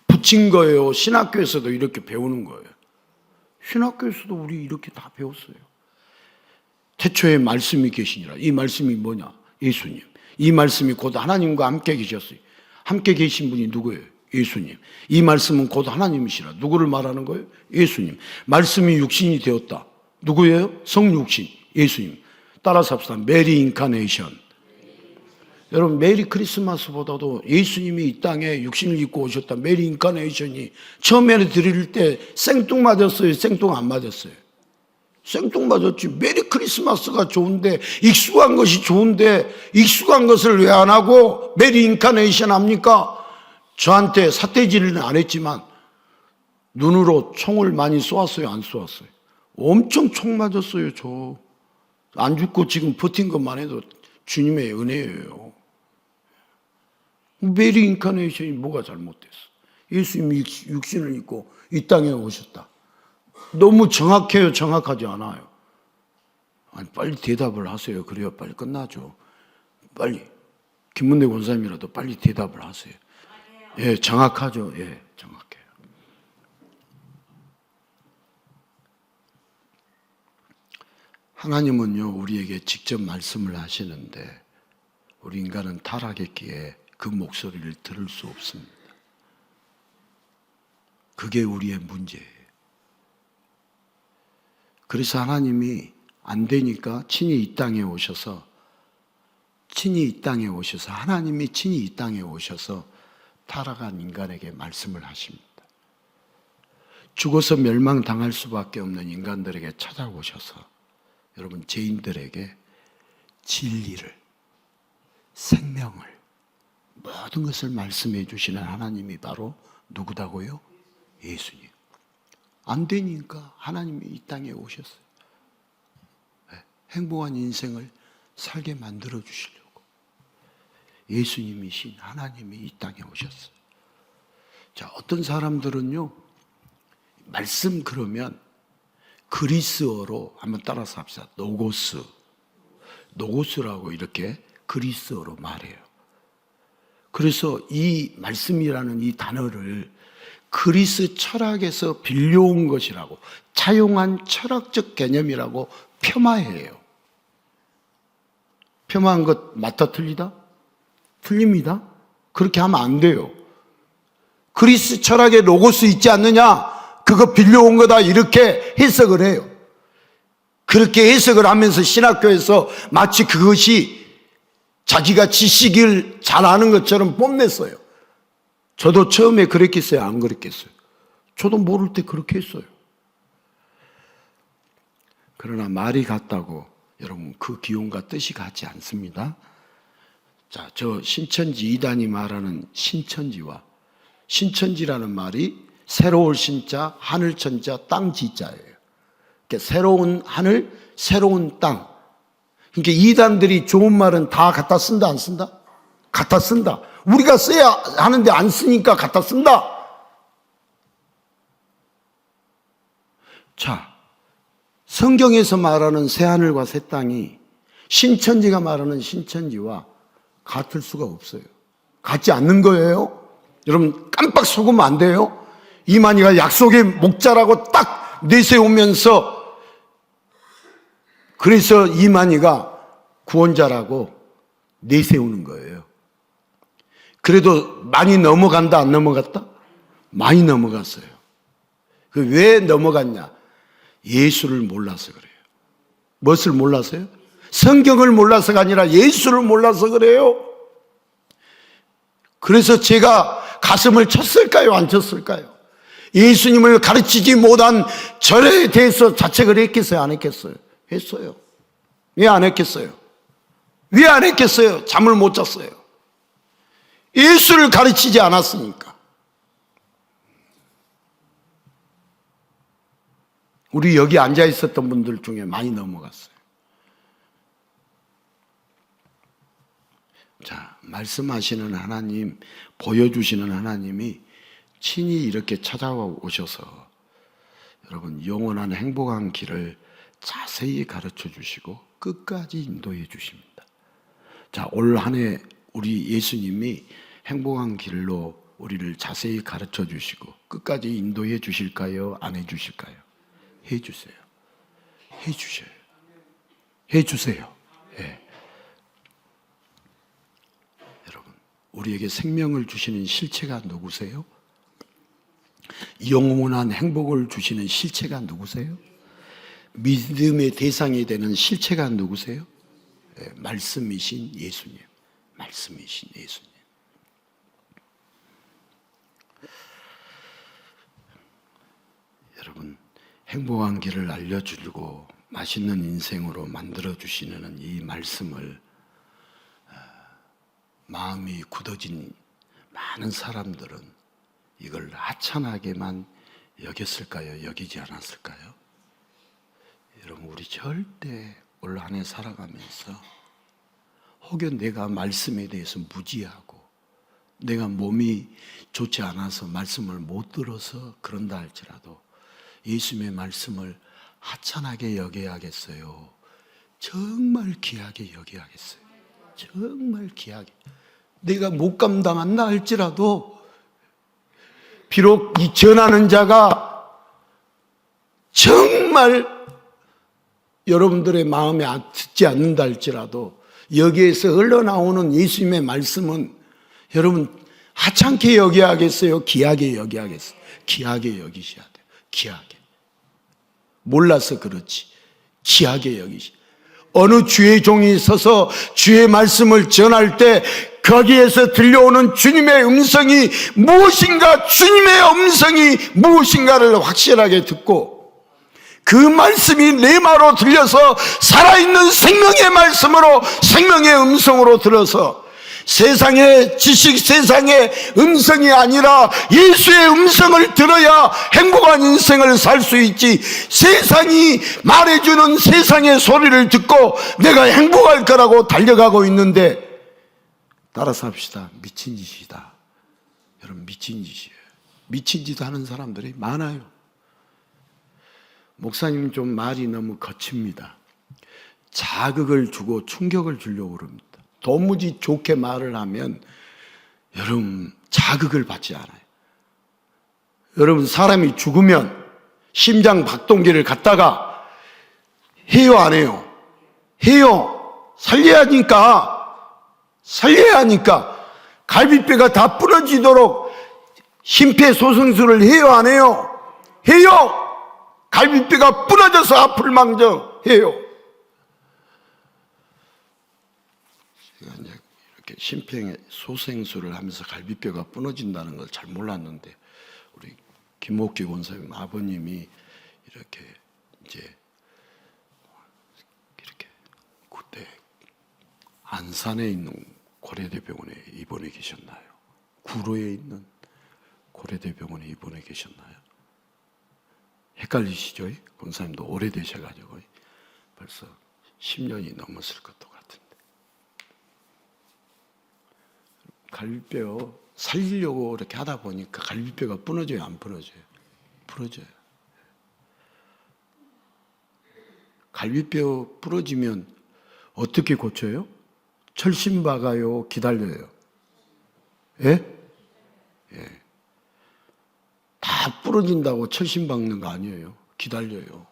붙인 거예요. 신학교에서도 이렇게 배우는 거예요. 신학교에서도 우리 이렇게 다 배웠어요. 태초에 말씀이 계시니라. 이 말씀이 뭐냐? 예수님. 이 말씀이 곧 하나님과 함께 계셨어요. 함께 계신 분이 누구예요? 예수님. 이 말씀은 곧 하나님이시라. 누구를 말하는 거예요? 예수님. 말씀이 육신이 되었다. 누구예요? 성육신. 예수님. 따라서 합시다. 메리 인카네이션. 여러분 메리 크리스마스보다도 예수님이 이 땅에 육신을 입고 오셨다. 메리 인카네이션이 처음에는 드릴 때 생뚱맞았어요? 생뚱 안 맞았어요? 생뚱맞았지. 메리 크리스마스가 좋은데 익숙한 것이 좋은데 익숙한 것을 왜 안 하고 메리 인카네이션 합니까? 저한테 삿대질은 안 했지만 눈으로 총을 많이 쏘았어요? 안 쏘았어요? 엄청 총 맞았어요. 저 안 죽고 지금 버틴 것만 해도 주님의 은혜예요. 메리 인카네이션이 뭐가 잘못됐어? 예수님이 육신을 입고 이 땅에 오셨다. 너무 정확해요? 정확하지 않아요? 아니, 빨리 대답을 하세요. 그래야 빨리 끝나죠. 빨리. 김문대 권사님이라도 빨리 대답을 하세요. 예, 정확하죠. 예, 정확해요. 하나님은요, 우리에게 직접 말씀을 하시는데 우리 인간은 타락했기에 그 목소리를 들을 수 없습니다. 그게 우리의 문제예요. 그래서 하나님이 안 되니까 친히 이 땅에 오셔서 하나님이 친히 이 땅에 오셔서 타락한 인간에게 말씀을 하십니다. 죽어서 멸망당할 수밖에 없는 인간들에게 찾아오셔서 여러분 죄인들에게 진리를, 생명을, 모든 것을 말씀해 주시는 하나님이 바로 누구다고요? 예수님. 안 되니까 하나님이 이 땅에 오셨어요. 행복한 인생을 살게 만들어 주시려고 예수님이신 하나님이 이 땅에 오셨어요. 자, 어떤 사람들은요, 말씀 그러면 그리스어로 한번 따라서 합시다. 노고스라고 이렇게 그리스어로 말해요. 그래서 이 말씀이라는 이 단어를 그리스 철학에서 빌려온 것이라고, 차용한 철학적 개념이라고 폄하해요. 폄하한 것 맞다 틀리다? 틀립니다. 그렇게 하면 안 돼요. 그리스 철학에 로고스 있지 않느냐? 그거 빌려온 거다, 이렇게 해석을 해요. 그렇게 해석을 하면서 신학교에서 마치 그것이 자기가 지식을 잘 아는 것처럼 뽐냈어요. 저도 처음에 그랬겠어요? 안 그랬겠어요? 저도 모를 때 그렇게 했어요. 그러나 말이 같다고 여러분 그 기운과 뜻이 같지 않습니다. 자, 저 신천지 이단이 말하는 신천지와, 신천지라는 말이 새로울 신자, 하늘천자, 땅지자예요. 그러니까 새로운 하늘, 새로운 땅. 그러니까 이단들이 좋은 말은 다 갖다 쓴다, 안 쓴다? 갖다 쓴다. 우리가 써야 하는데 안 쓰니까 갖다 쓴다. 자, 성경에서 말하는 새하늘과 새 땅이 신천지가 말하는 신천지와 같을 수가 없어요. 같지 않는 거예요. 여러분 깜빡 속으면 안 돼요. 이만희가 약속의 목자라고 딱 내세우면서, 그래서 이만희가 구원자라고 내세우는 거예요. 그래도 많이 넘어간다, 안 넘어갔다? 많이 넘어갔어요. 왜 넘어갔냐? 예수를 몰라서 그래요. 무엇을 몰라서요? 성경을 몰라서가 아니라 예수를 몰라서 그래요. 그래서 제가 가슴을 쳤을까요? 안 쳤을까요? 예수님을 가르치지 못한 절에 대해서 자책을 했겠어요? 안 했겠어요? 했어요. 왜 안 했겠어요? 왜 안 했겠어요? 잠을 못 잤어요. 예수를 가르치지 않았으니까. 우리 여기 앉아 있었던 분들 중에 많이 넘어갔어요. 자, 말씀하시는 하나님, 보여주시는 하나님이 친히 이렇게 찾아와 오셔서 여러분 영원한 행복한 길을 자세히 가르쳐 주시고 끝까지 인도해 주십니다. 자, 올 한 해 우리 예수님이 행복한 길로 우리를 자세히 가르쳐 주시고 끝까지 인도해 주실까요? 안 해 주실까요? 해 주세요. 해 주셔요. 해 주세요. 예. 여러분, 우리에게 생명을 주시는 실체가 누구세요? 영원한 행복을 주시는 실체가 누구세요? 믿음의 대상이 되는 실체가 누구세요? 예, 말씀이신 예수님. 말씀이신 예수님. 여러분, 행복한 길을 알려주고 맛있는 인생으로 만들어주시는 이 말씀을 마음이 굳어진 많은 사람들은 이걸 하찮하게만 여겼을까요? 여기지 않았을까요? 여러분, 우리 절대 올 한 해 살아가면서 혹여 내가 말씀에 대해서 무지하고 내가 몸이 좋지 않아서 말씀을 못 들어서 그런다 할지라도 예수님의 말씀을 하찮하게 여겨야겠어요? 정말 귀하게 여겨야겠어요? 정말 귀하게. 내가 못 감당한다 할지라도 비록 이 전하는 자가 정말 여러분들의 마음에 듣지 않는다 할지라도 여기에서 흘러나오는 예수님의 말씀은 여러분 하찮게 여겨야겠어요? 귀하게 여겨야겠어요? 귀하게 여기셔야 돼요. 귀하게. 몰라서 그렇지. 귀하게 여기시. 어느 주의 종이 서서 주의 말씀을 전할 때 거기에서 들려오는 주님의 음성이 무엇인가, 주님의 음성이 무엇인가를 확실하게 듣고 그 말씀이 레마로 들려서 살아있는 생명의 말씀으로, 생명의 음성으로 들어서 세상의 지식, 세상의 음성이 아니라 예수의 음성을 들어야 행복한 인생을 살 수 있지, 세상이 말해주는 세상의 소리를 듣고 내가 행복할 거라고 달려가고 있는데 따라서 합시다. 미친 짓이다. 여러분, 미친 짓이에요. 미친 짓 하는 사람들이 많아요. 목사님 좀 말이 너무 거칩니다. 자극을 주고 충격을 주려고 그럽니다. 도무지 좋게 말을 하면 여러분 자극을 받지 않아요. 여러분, 사람이 죽으면 심장 박동기를 갖다가 해요, 안 해요? 해요. 살려야 하니까 갈비뼈가 다 부러지도록 심폐소생술을 해요, 안 해요? 해요. 갈비뼈가 부러져서 아플 망정 해요. 제가 이제 이렇게 심폐소생술을 하면서 갈비뼈가 부러진다는 걸 잘 몰랐는데, 우리 김옥기 권사님 아버님이 이렇게 그때 안산에 있는 고려대병원에 입원해 계셨나요? 구로에 있는 고려대병원에 입원해 계셨나요? 헷갈리시죠? 권사님도 오래되셔가지고 벌써 10년이 넘었을 것도 같은데. 갈비뼈 살리려고 이렇게 하다 보니까 갈비뼈가 부러져요, 안 부러져요? 부러져요. 갈비뼈 부러지면 어떻게 고쳐요? 철심 박아요, 기다려요? 예? 예. 다 부러진다고 철심 박는 거 아니에요. 기다려요.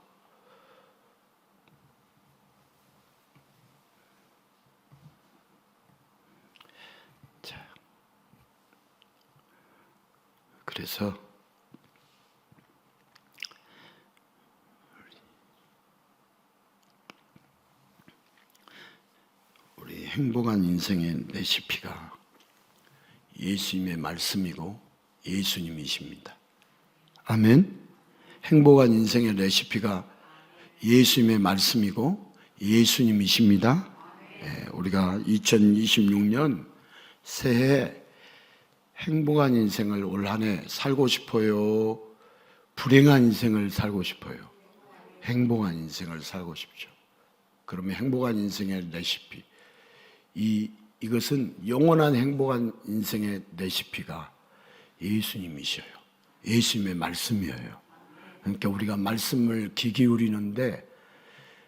자, 그래서 우리 행복한 인생의 레시피가 예수님의 말씀이고 예수님이십니다. 아멘. 행복한 인생의 레시피가 예수님의 말씀이고 예수님이십니다. 예, 우리가 2026년 새해 행복한 인생을 올 한 해 살고 싶어요? 불행한 인생을 살고 싶어요? 행복한 인생을 살고 싶죠. 그러면 행복한 인생의 레시피, 이것은 영원한 행복한 인생의 레시피가 예수님이셔요. 예수님의 말씀이에요. 그러니까 우리가 말씀을 귀 기울이는데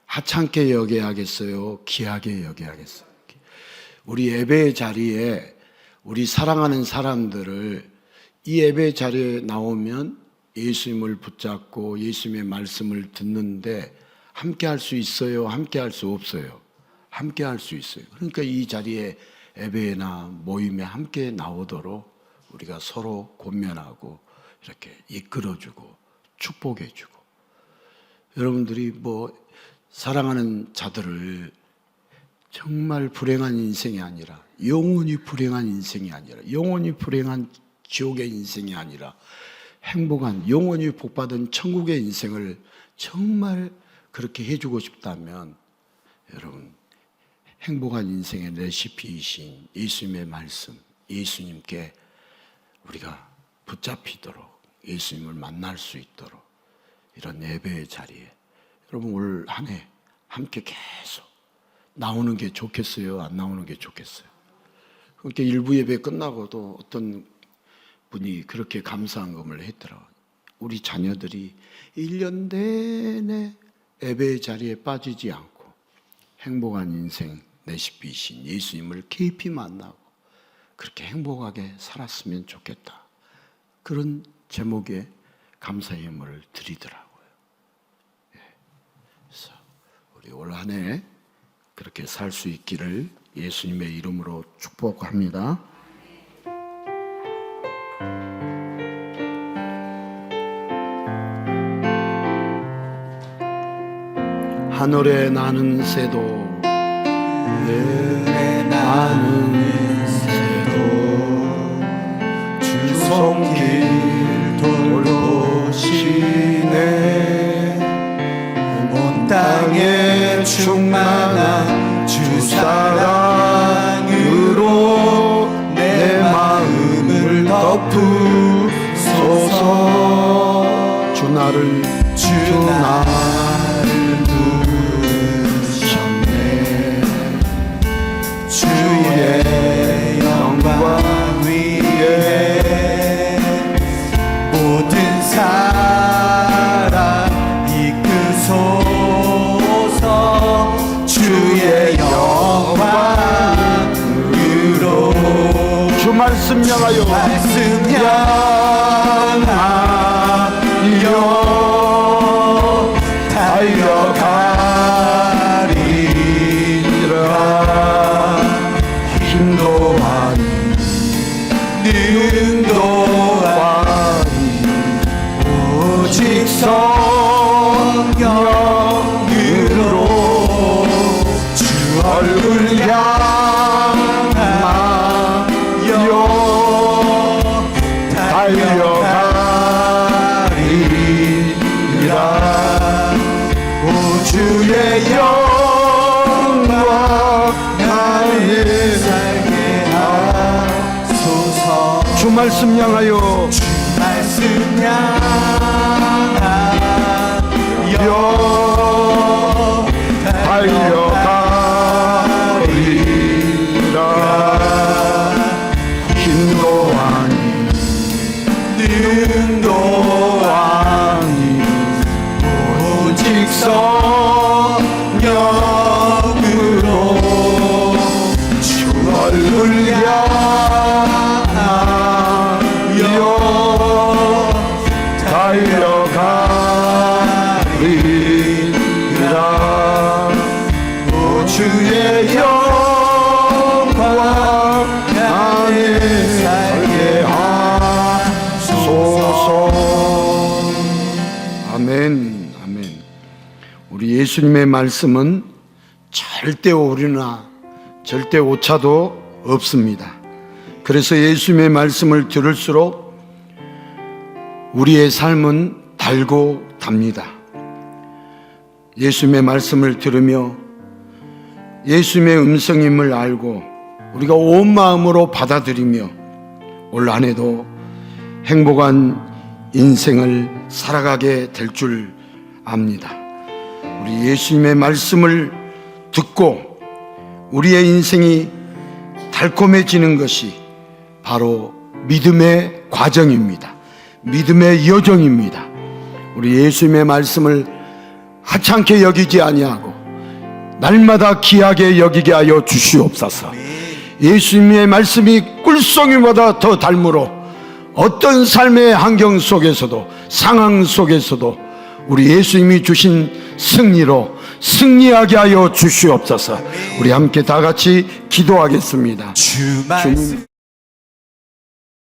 하찮게 여겨야겠어요? 귀하게 여겨야겠어요? 우리 예배의 자리에 우리 사랑하는 사람들을 이 예배 자리에 나오면 예수님을 붙잡고 예수님의 말씀을 듣는데 함께 할 수 있어요? 함께 할 수 없어요? 함께 할 수 있어요. 그러니까 이 자리에 예배나 모임에 함께 나오도록 우리가 서로 권면하고 이렇게 이끌어주고 축복해주고, 여러분들이 사랑하는 자들을 정말 불행한 인생이 아니라, 영원히 불행한 인생이 아니라, 영원히 불행한 지옥의 인생이 아니라 행복한, 영원히 복받은 천국의 인생을 정말 그렇게 해주고 싶다면, 여러분, 행복한 인생의 레시피이신 예수님의 말씀, 예수님께 우리가 붙잡히도록, 예수님을 만날 수 있도록 이런 예배의 자리에 여러분 올 한 해 함께 계속 나오는 게 좋겠어요? 안 나오는 게 좋겠어요? 그러니까 일부 예배 끝나고도 어떤 분이 그렇게 감사한금을 했더라고요. 우리 자녀들이 1년 내내 예배의 자리에 빠지지 않고 행복한 인생 레시피이신 예수님을 깊이 만나고 그렇게 행복하게 살았으면 좋겠다. 그런 제목의 감사의 예물을 드리더라고요. 그래서 우리 올 한 해 그렇게 살 수 있기를 예수님의 이름으로 축복합니다. 하늘에 나는 새도, 하늘에 나는 새도 주 손길 돌보시네. 온 땅에 충만한 주 사랑으로 내 마음을 덮으소서. 주 나를 부르셨네. 주의 영광 위에 모든 사랑 이끄소서. 주의 영광으로 주 말씀 향하여, 말씀 향하여 영으로 주 얼굴 향하여 달려가리라. 오 주의 영광 나를 살게 하소서. 주 말씀 향하여 주 말씀 향하여 달려가리라. 인도하니 오직 성령으로 주 얼굴 향하여 달려가리라. 오 주의 영광 안에 살게 하소서. 아멘, 아멘. 우리 예수님의 말씀은 절대 오류나 절대 오차도 없습니다. 그래서 예수님의 말씀을 들을수록 우리의 삶은 달고 답니다. 예수님의 말씀을 들으며 예수님의 음성임을 알고 우리가 온 마음으로 받아들이며 올 한 해도 행복한 인생을 살아가게 될 줄 압니다. 우리 예수님의 말씀을 듣고 우리의 인생이 달콤해지는 것이 바로 믿음의 과정입니다. 믿음의 여정입니다. 우리 예수님의 말씀을 하찮게 여기지 아니하고 날마다 귀하게 여기게 하여 주시옵소서. 예수님의 말씀이 꿀송이보다 더 닮으로 어떤 삶의 환경 속에서도 상황 속에서도 우리 예수님이 주신 승리로 승리하게 하여 주시옵소서. 우리 함께 다 같이 기도하겠습니다. 주 말씀